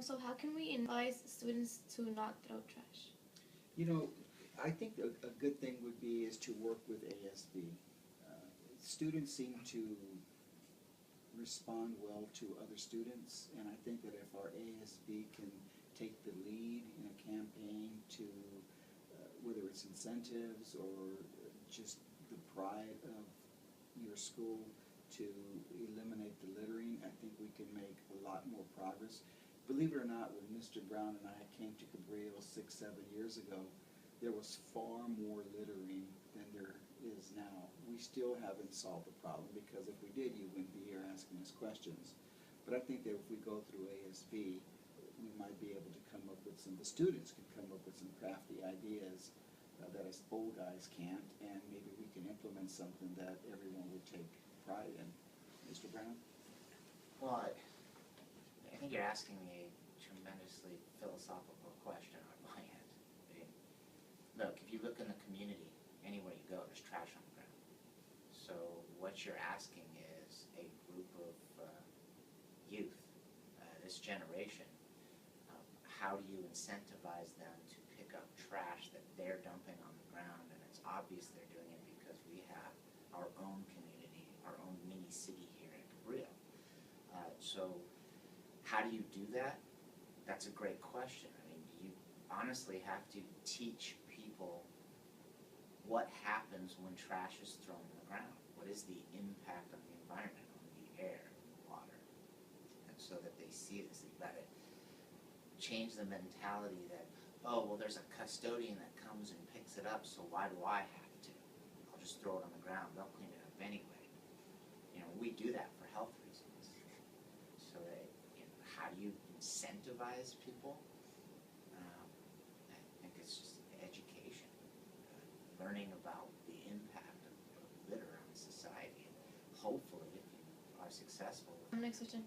So how can we advise students to not throw trash? You know, I think a good thing would be is to work with ASB. Students seem to respond well to other students, and I think that if our ASB can take the lead in a campaign to, whether it's incentives or just the pride of your school to eliminate the littering, I think we can make a lot more progress. Believe it or not, when Mr. Brown and I came to Cabrillo 6-7 years ago, there was far more littering than there is now. We still haven't solved the problem, because if we did, you wouldn't be here asking us questions. But I think that if we go through ASB, we might be able to come up with the students could come up with some crafty ideas that us old guys can't, and maybe we can implement something that everyone would take pride in. Mr. Brown? Well, I think you're asking me a tremendously philosophical question on my end. Look, if you look in the community, anywhere you go, there's trash on the ground. So what you're asking is a group of youth, this generation, how do you incentivize them to pick up trash that they're dumping on the ground? And it's obvious they're doing it because we have our own community, our own mini city here in Cabrillo. So how do you do that? That's a great question. I mean, you honestly have to teach people what happens when trash is thrown on the ground. What is the impact on the environment, on the air, and the water? And so that they see this, you've got to change the mentality that, oh, well, there's a custodian that comes and picks it up, so why do I have to? I'll just throw it on the ground. They'll clean it up anyway. You know, we do that for health reasons. So that, you know, how do you incentivize people? I think it's just education, learning about the impact of litter on society. And hopefully, if you are successful. Next question.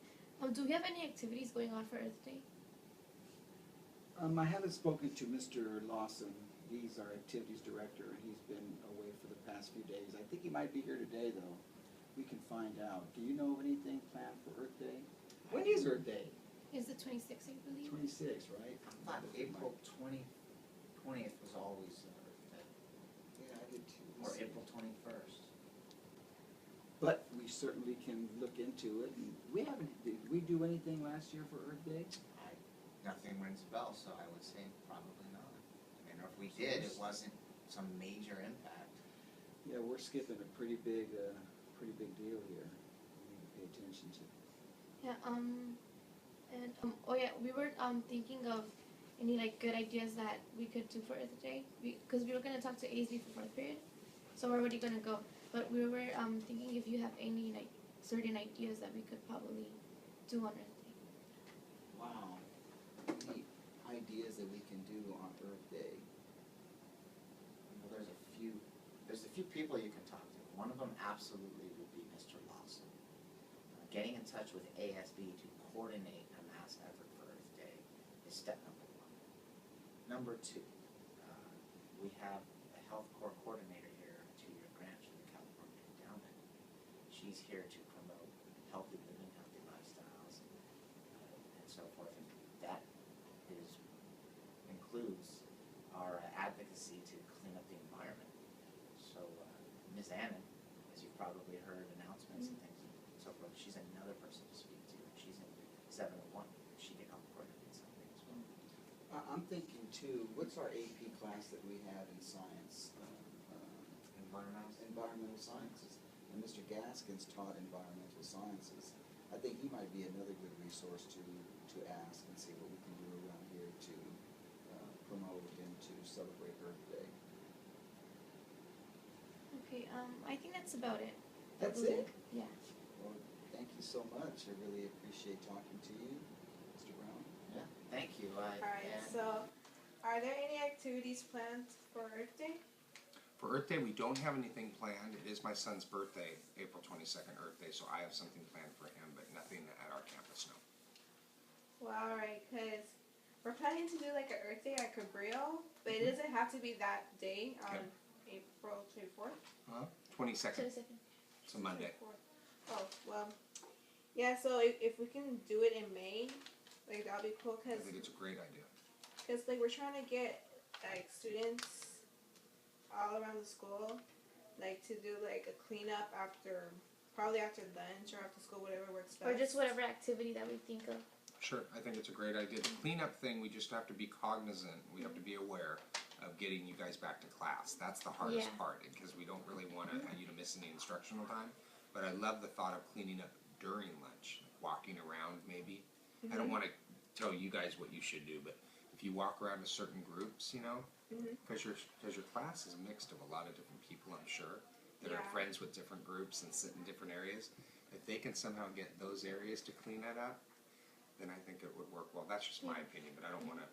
Do we have any activities going on for Earth Day? I haven't spoken to Mr. Lawson. He's our activities director, and he's been away for the past few days. I think he might be here today, though. We can find out. Do you know of anything planned for Earth Day? When is Earth Day? It's the 26th, I believe. 26th, right? I thought April 20th was always Earth Day. Yeah, I did too. Or April 21st. But we certainly can look into it. And did we do anything last year for Earth Day? Nothing rings a bell, so I would say probably not. I mean, or if we did, it wasn't some major impact. Yeah, we're skipping a pretty big deal here. We need to pay attention to. Yeah. Oh yeah, we were thinking of any like good ideas that we could do for Earth Day, because we were gonna talk to ASB for 4th period, so we're already gonna go. But we were thinking if you have any like certain ideas that we could probably do on Earth Day. Wow. Any ideas that we can do on Earth Day? Well, there's a few people you can talk to. One of them absolutely would be Mr. Lawson. Getting in touch with ASB to coordinate a mass effort for Earth Day is step number 1. Number 2, we have a health corps coordinator here, a 2-year grant from the California Endowment. She's here to promote healthy living, healthy lifestyles, and so forth. And that includes our advocacy to clean up the environment. So Ms. Annan, as you've probably heard announcements and things and so forth, she's another person to speak to. She's in 701. She can help coordinate something as well. I'm thinking too, what's our AP class that we have in science? Environmental sciences. And Mr. Gaskins taught environmental sciences. I think he might be another good resource to ask and see what we can do around here to promote and to celebrate Earth Day. Okay, I think that's about it. That's it? Yeah. Well, thank you so much. I really appreciate talking to you, Mr. Brown. Yeah, thank you. Alright, so are there any activities planned for Earth Day? For Earth Day, we don't have anything planned. It is my son's birthday, April 22nd, Earth Day, so I have something planned for him, but nothing at our campus, no. Well, alright, because we're planning to do like an Earth Day at Cabrillo, but it doesn't have to be that day on April 24th. 22nd. 22nd. It's a Monday. 24th. Oh, well, yeah, so if we can do it in May, Like that'd be cool, I think it's a great idea. cause like we're trying to get like students all around the school, like to do like a cleanup probably after lunch or after school, whatever works best. Or just whatever activity that we think of. Sure, I think it's a great idea. The cleanup thing, we just have to be cognizant, we have to be aware of getting you guys back to class. That's the hardest Yeah. part, because we don't really want you to miss any instructional time. But I love the thought of cleaning up during lunch, walking around maybe. I don't want to tell you guys what you should do, but if you walk around to certain groups, you know, because your class is mixed of a lot of different people, I'm sure, that are Yeah. friends with different groups and sit in different areas. If they can somehow get those areas to clean that up, then I think it would work well. That's just my opinion, but I don't want to